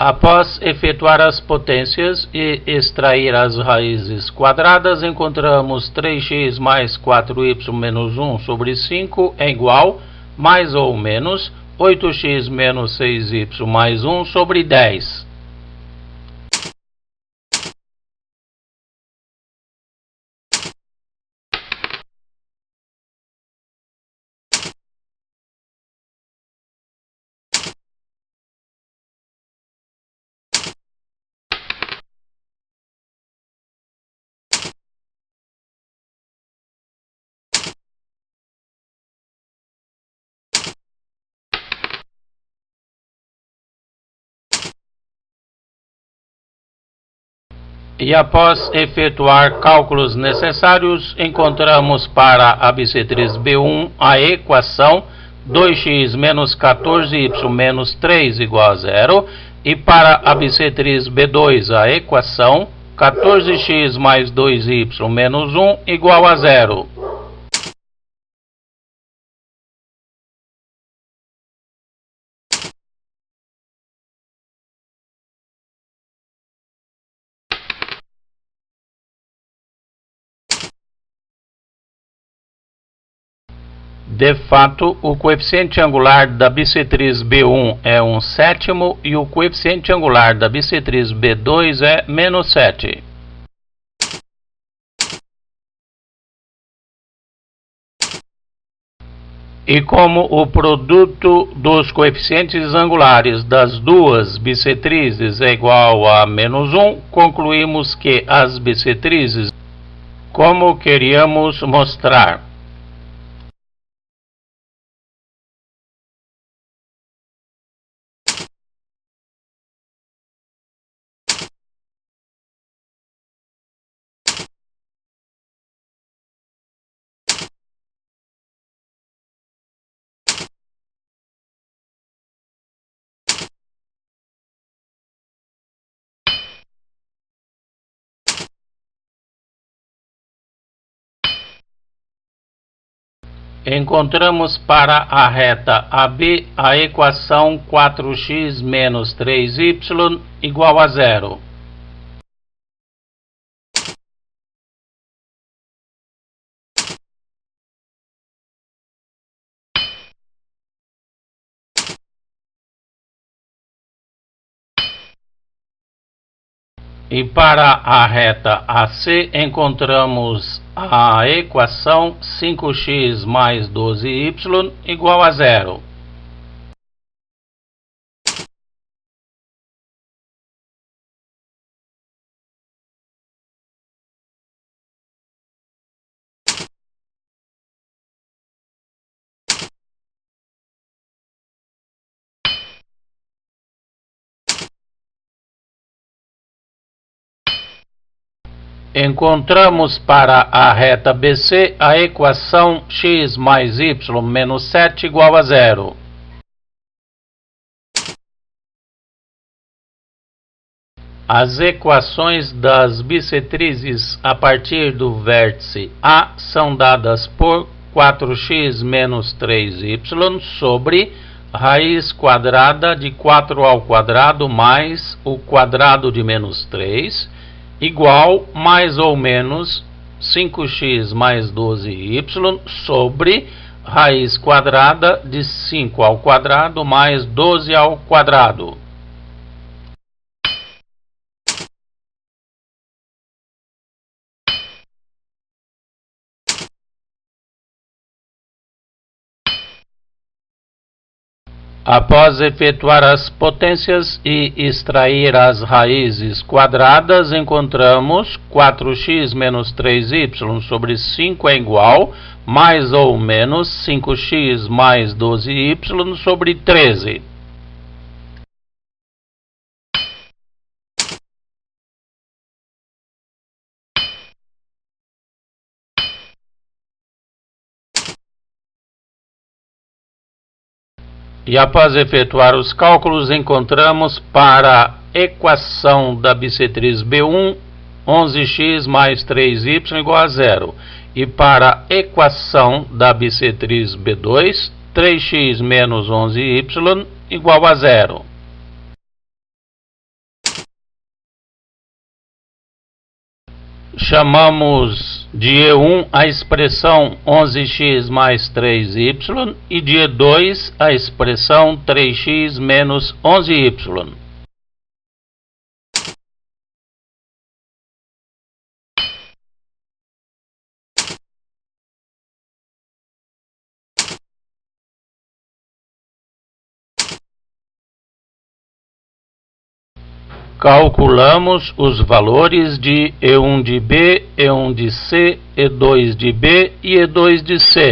Após efetuar as potências e extrair as raízes quadradas, encontramos 3x mais 4y menos 1 sobre 5 é igual, mais ou menos, 8x menos 6y mais 1 sobre 10. E após efetuar cálculos necessários, encontramos para a bissetriz B1 a equação 2x menos 14y menos 3 igual a 0, e para a bissetriz B2 a equação 14x mais 2y menos 1 igual a 0. De fato, o coeficiente angular da bissetriz B1 é 1/7 e o coeficiente angular da bissetriz B2 é menos 7. E como o produto dos coeficientes angulares das duas bissetrizes é igual a menos 1, concluímos que as bissetrizes, como queríamos mostrar, encontramos para a reta AB a equação 4x menos 3y igual a 0. E para a reta AC encontramos a equação 5x mais 12y igual a 0. Encontramos para a reta BC a equação x mais y menos 7 igual a 0. As equações das bissetrizes a partir do vértice A são dadas por 4x menos 3y sobre raiz quadrada de 4 ao quadrado mais o quadrado de menos 3 igual mais ou menos 5x mais 12y sobre raiz quadrada de 5 ao quadrado mais 12 ao quadrado. Após efetuar as potências e extrair as raízes quadradas, encontramos 4x menos 3y sobre 5 é igual, mais ou menos 5x mais 12y sobre 13. E após efetuar os cálculos, encontramos para a equação da bissetriz B1 11x mais 3y igual a 0. E para a equação da bissetriz B2, 3x menos 11y igual a 0. Chamamos de E1 a expressão 11x mais 3y e de E2 a expressão 3x menos 11y. Calculamos os valores de E1 de B, E1 de C, E2 de B e E2 de C.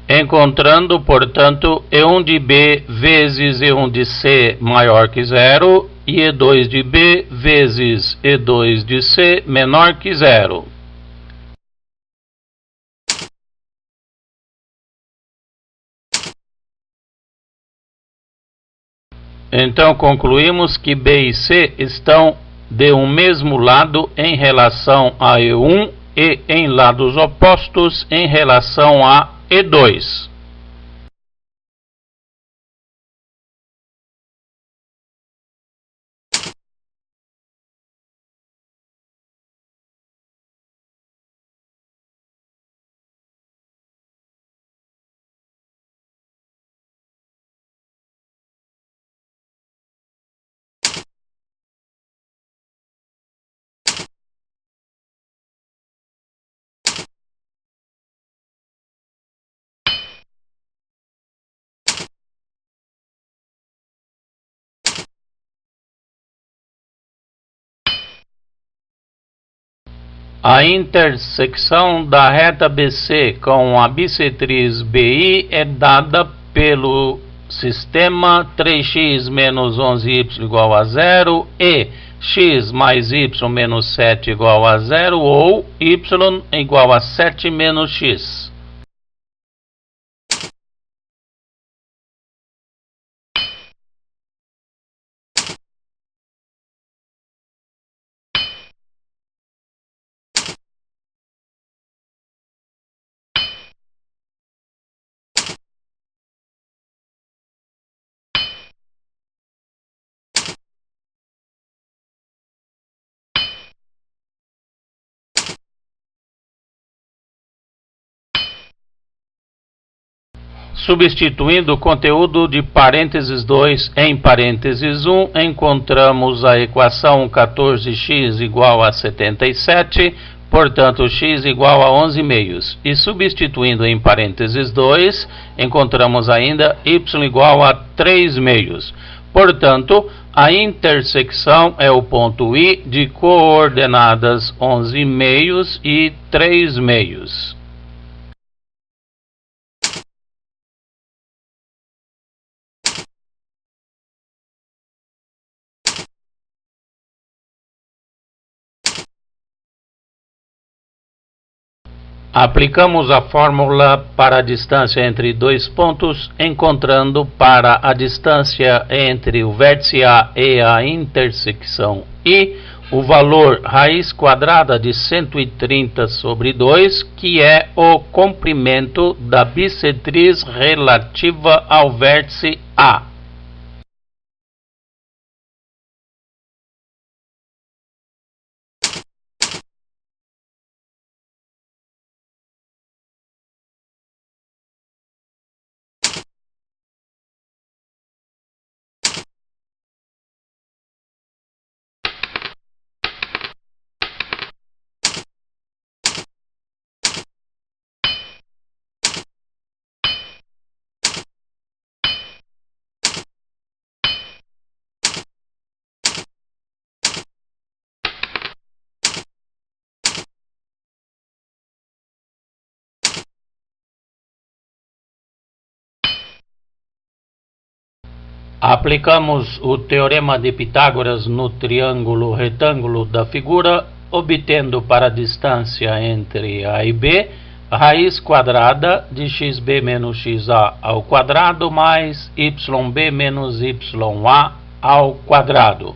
Encontrando, portanto, E1 de B vezes E1 de C maior que zero e E2 de B vezes E2 de C menor que zero. Então concluímos que B e C estão de um mesmo lado em relação a E1 e em lados opostos em relação a E2. A intersecção da reta BC com a bissetriz BI é dada pelo sistema 3x menos 11y igual a zero e x mais y menos 7 igual a zero ou y igual a 7 menos x. Substituindo o conteúdo de parênteses 2 em parênteses 1, encontramos a equação 14x igual a 77, portanto x igual a 11 meios. E substituindo em parênteses 2, encontramos ainda y igual a 3 meios. Portanto, a intersecção é o ponto I de coordenadas 11 meios e 3 meios. Aplicamos a fórmula para a distância entre dois pontos, encontrando para a distância entre o vértice A e a intersecção I o valor raiz quadrada de 130 sobre 2, que é o comprimento da bissetriz relativa ao vértice A. Aplicamos o teorema de Pitágoras no triângulo retângulo da figura, obtendo para a distância entre A e B a raiz quadrada de xb menos xa ao quadrado mais yb menos ya ao quadrado.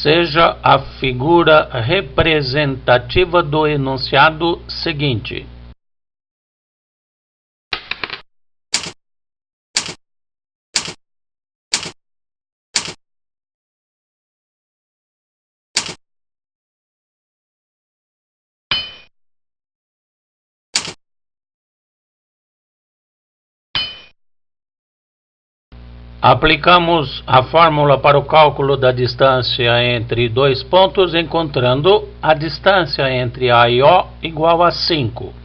seja a figura representativa do enunciado seguinte. Aplicamos a fórmula para o cálculo da distância entre dois pontos, encontrando a distância entre A e O igual a 5.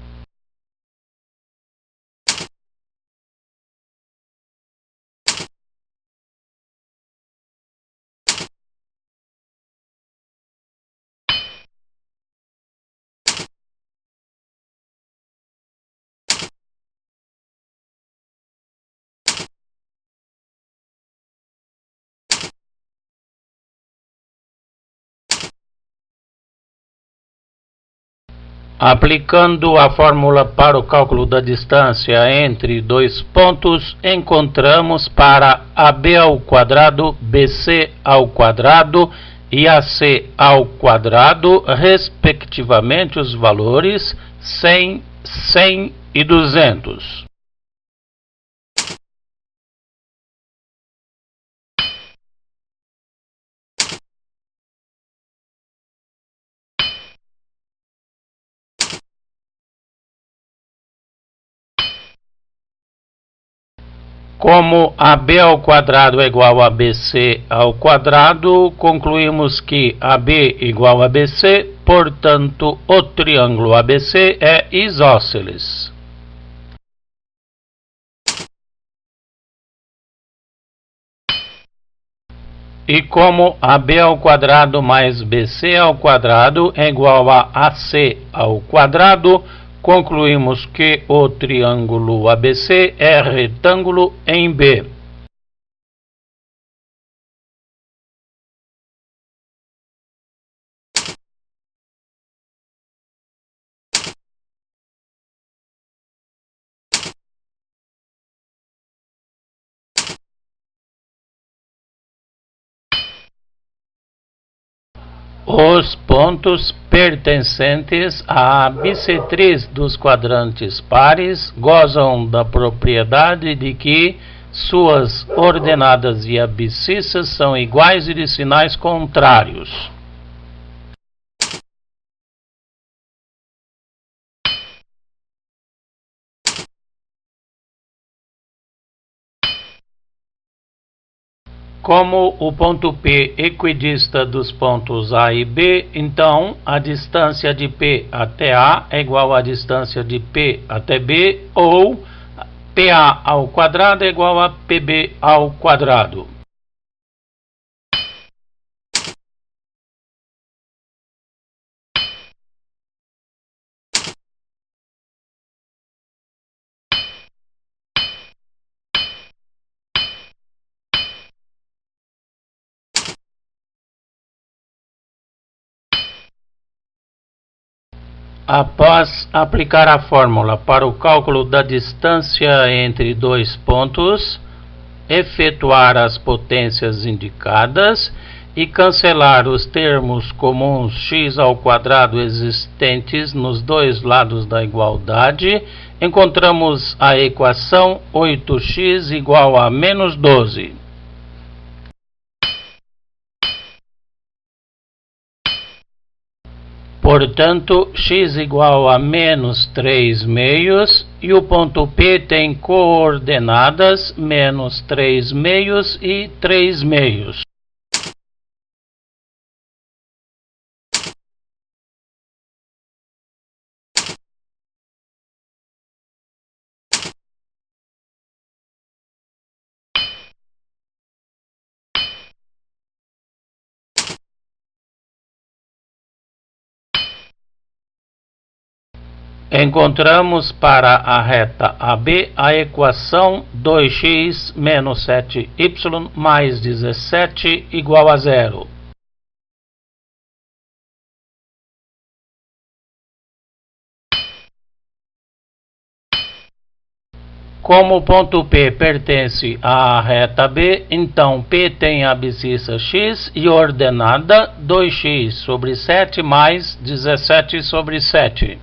Aplicando a fórmula para o cálculo da distância entre dois pontos, encontramos para AB ao quadrado, BC ao quadrado e AC ao quadrado, respectivamente, os valores 100, 100 e 200. Como AB ao quadrado é igual a BC ao quadrado, concluímos que AB igual a BC, portanto, o triângulo ABC é isósceles. E como AB ao quadrado mais BC ao quadrado é igual a AC ao quadrado, concluímos que o triângulo ABC é retângulo em B. Os pontos pertencentes à bissetriz dos quadrantes pares gozam da propriedade de que suas ordenadas e abscissas são iguais e de sinais contrários. Como o ponto P equidista dos pontos A e B, então a distância de P até A é igual à distância de P até B, ou PA ao quadrado é igual a PB ao quadrado. Após aplicar a fórmula para o cálculo da distância entre dois pontos, efetuar as potências indicadas e cancelar os termos comuns x ao quadrado existentes nos dois lados da igualdade, encontramos a equação 8x igual a menos 12. Portanto, x igual a menos 3 meios e o ponto P tem coordenadas menos 3 meios e 3 meios. Encontramos para a reta AB a equação 2x menos 7y mais 17 igual a 0. Como o ponto P pertence à reta B, então P tem abscissa x e ordenada 2x sobre 7 mais 17 sobre 7.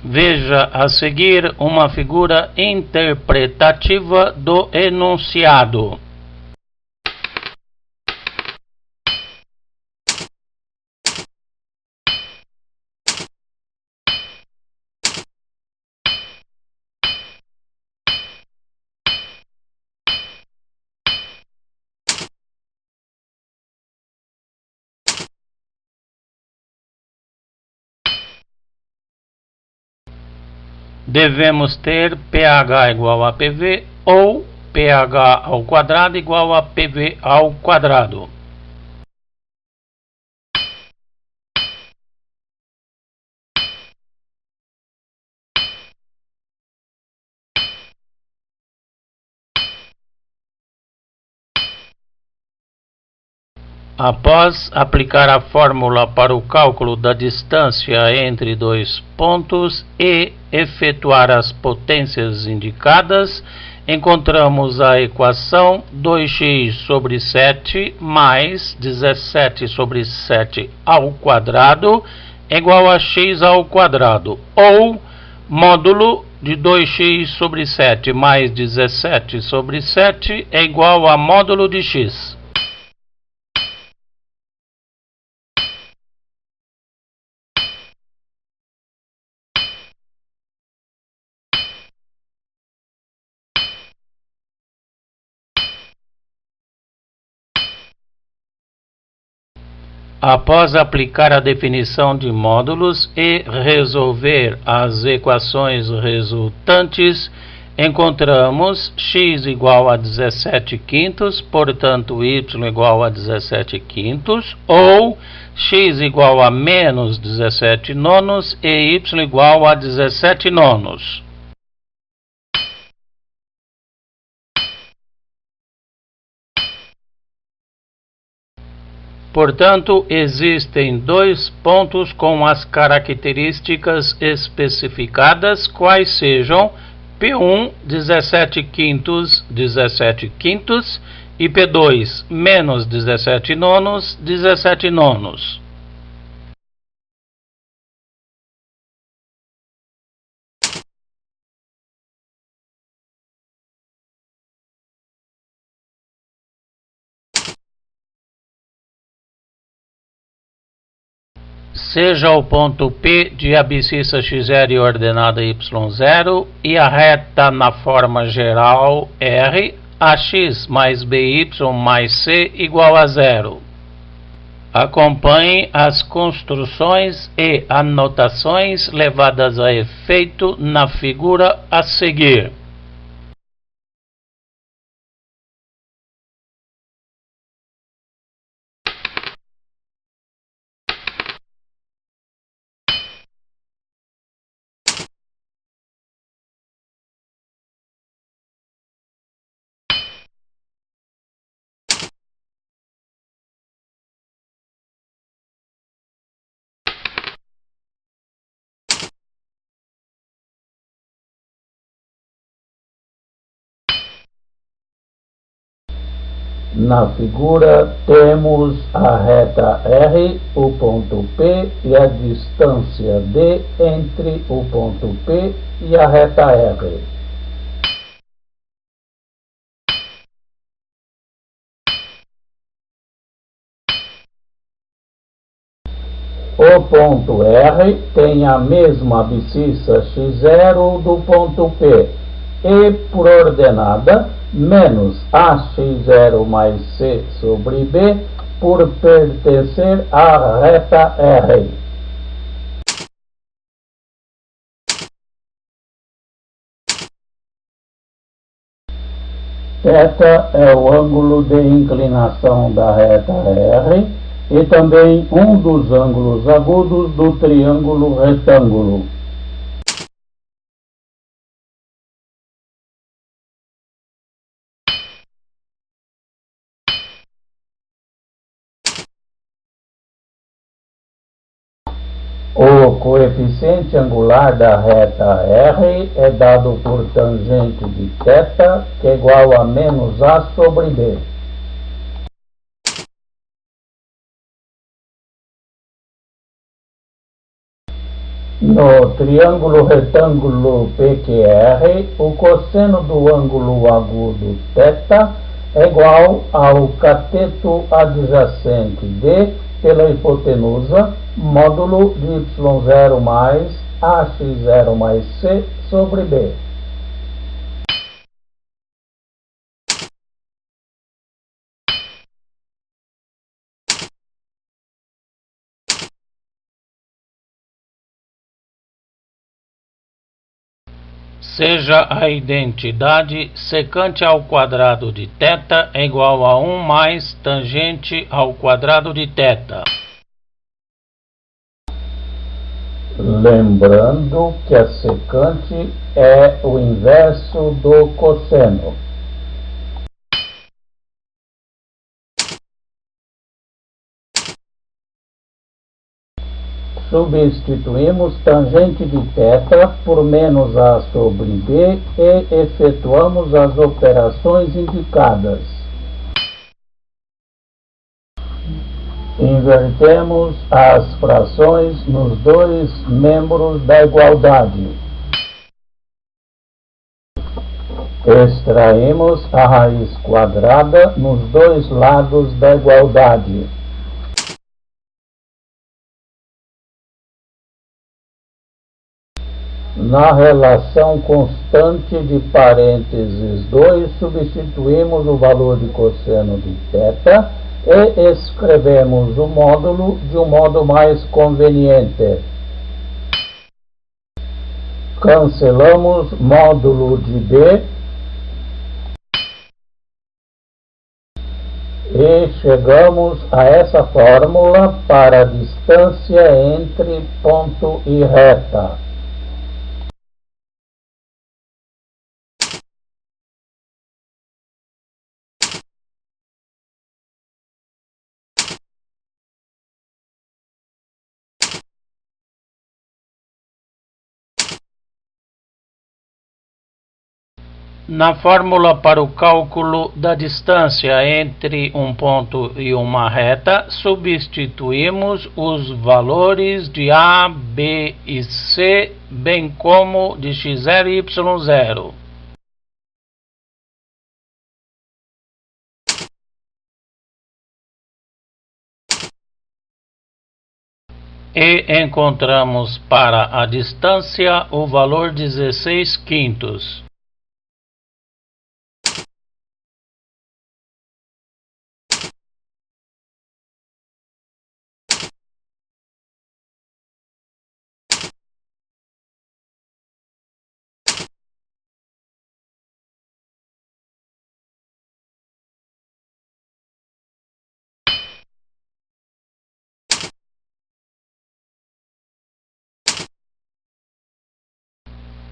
Veja a seguir uma figura interpretativa do enunciado. Devemos ter pH igual a PV ou pH ao quadrado igual a PV ao quadrado. Após aplicar a fórmula para o cálculo da distância entre dois pontos e efetuar as potências indicadas, encontramos a equação 2x sobre 7 mais 17 sobre 7 ao quadrado igual a x ao quadrado, ou módulo de 2x sobre 7 mais 17 sobre 7 é igual a módulo de x. Após aplicar a definição de módulos e resolver as equações resultantes, encontramos x igual a 17 quintos, portanto y igual a 17 quintos, ou x igual a menos 17 nonos e y igual a 17 nonos. Portanto, existem dois pontos com as características especificadas, quais sejam P1 17 quintos e P2 menos 17 nonos 17 nonos. Seja o ponto P de abscissa x0 e ordenada y0 e a reta na forma geral R, ax mais by mais c igual a 0. Acompanhe as construções e anotações levadas a efeito na figura a seguir. Na figura temos a reta R, o ponto P e a distância D entre o ponto P e a reta R. O ponto R tem a mesma abscissa x0 do ponto P e, por ordenada, menos ax0 mais c sobre b, por pertencer à reta R. Θ é o ângulo de inclinação da reta R e também um dos ângulos agudos do triângulo retângulo. O coeficiente angular da reta R é dado por tangente de θ, que é igual a menos A sobre B. No triângulo retângulo PQR, o cosseno do ângulo agudo θ é igual ao cateto adjacente D pela hipotenusa, módulo de y0 mais ax0 mais c sobre b. Seja a identidade secante ao quadrado de θ é igual a 1 mais tangente ao quadrado de θ. Lembrando que a secante é o inverso do cosseno. Substituímos tangente de θ por menos A sobre B e efetuamos as operações indicadas. Invertemos as frações nos dois membros da igualdade. Extraímos a raiz quadrada nos dois lados da igualdade. Na relação constante de parênteses 2, substituímos o valor de cosseno de θ e escrevemos o módulo de um modo mais conveniente. Cancelamos módulo de B e chegamos a essa fórmula para a distância entre ponto e reta. Na fórmula para o cálculo da distância entre um ponto e uma reta, substituímos os valores de A, B e C, bem como de x0 e y0. E encontramos para a distância o valor 16 quintos.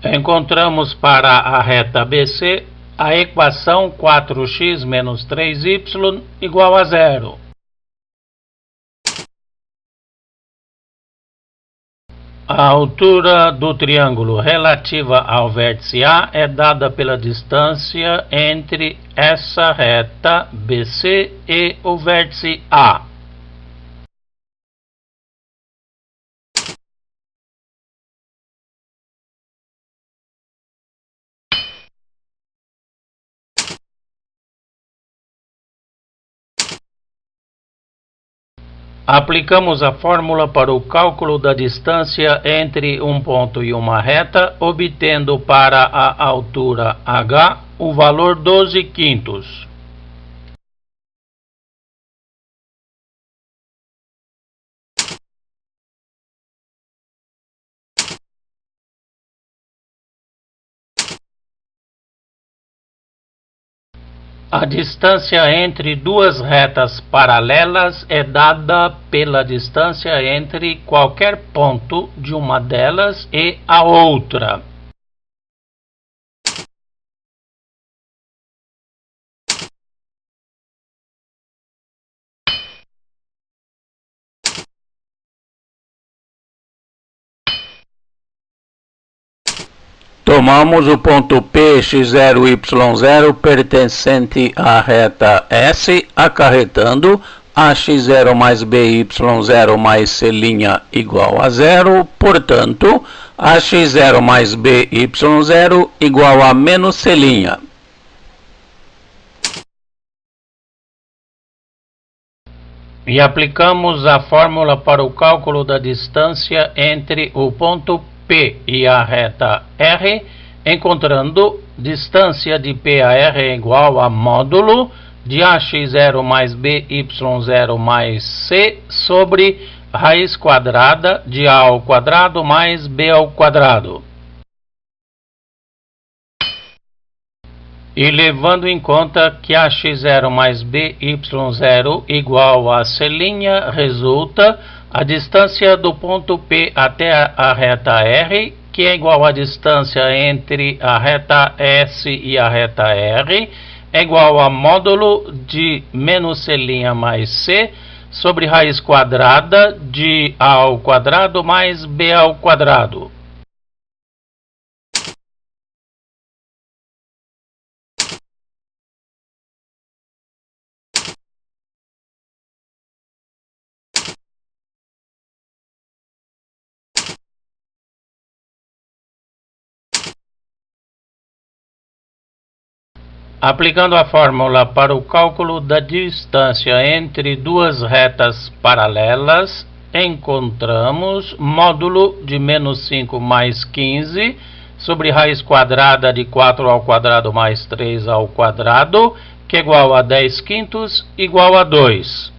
Encontramos para a reta BC a equação 4x menos 3y igual a 0. A altura do triângulo relativa ao vértice A é dada pela distância entre essa reta BC e o vértice A. Aplicamos a fórmula para o cálculo da distância entre um ponto e uma reta, obtendo para a altura h o valor 12 quintos. A distância entre duas retas paralelas é dada pela distância entre qualquer ponto de uma delas e a outra. Tomamos o ponto P, x0, y0 pertencente à reta S, acarretando a x0 mais b, y0 mais c' igual a 0, portanto, a x0 mais b, y0 igual a menos c'. E aplicamos a fórmula para o cálculo da distância entre o ponto P e a reta R, encontrando distância de P a R é igual a módulo de ax0 mais by0 mais c sobre raiz quadrada de a ao quadrado mais b ao quadrado. E levando em conta que ax0 mais by0 igual a c', resulta a distância do ponto P até a reta R, que é igual à distância entre a reta S e a reta R, é igual a módulo de menos c' mais c sobre raiz quadrada de a ao quadrado mais b ao quadrado. Aplicando a fórmula para o cálculo da distância entre duas retas paralelas, encontramos módulo de menos 5 mais 15 sobre raiz quadrada de 4 ao quadrado mais 3 ao quadrado, que é igual a 10 quintos igual a 2.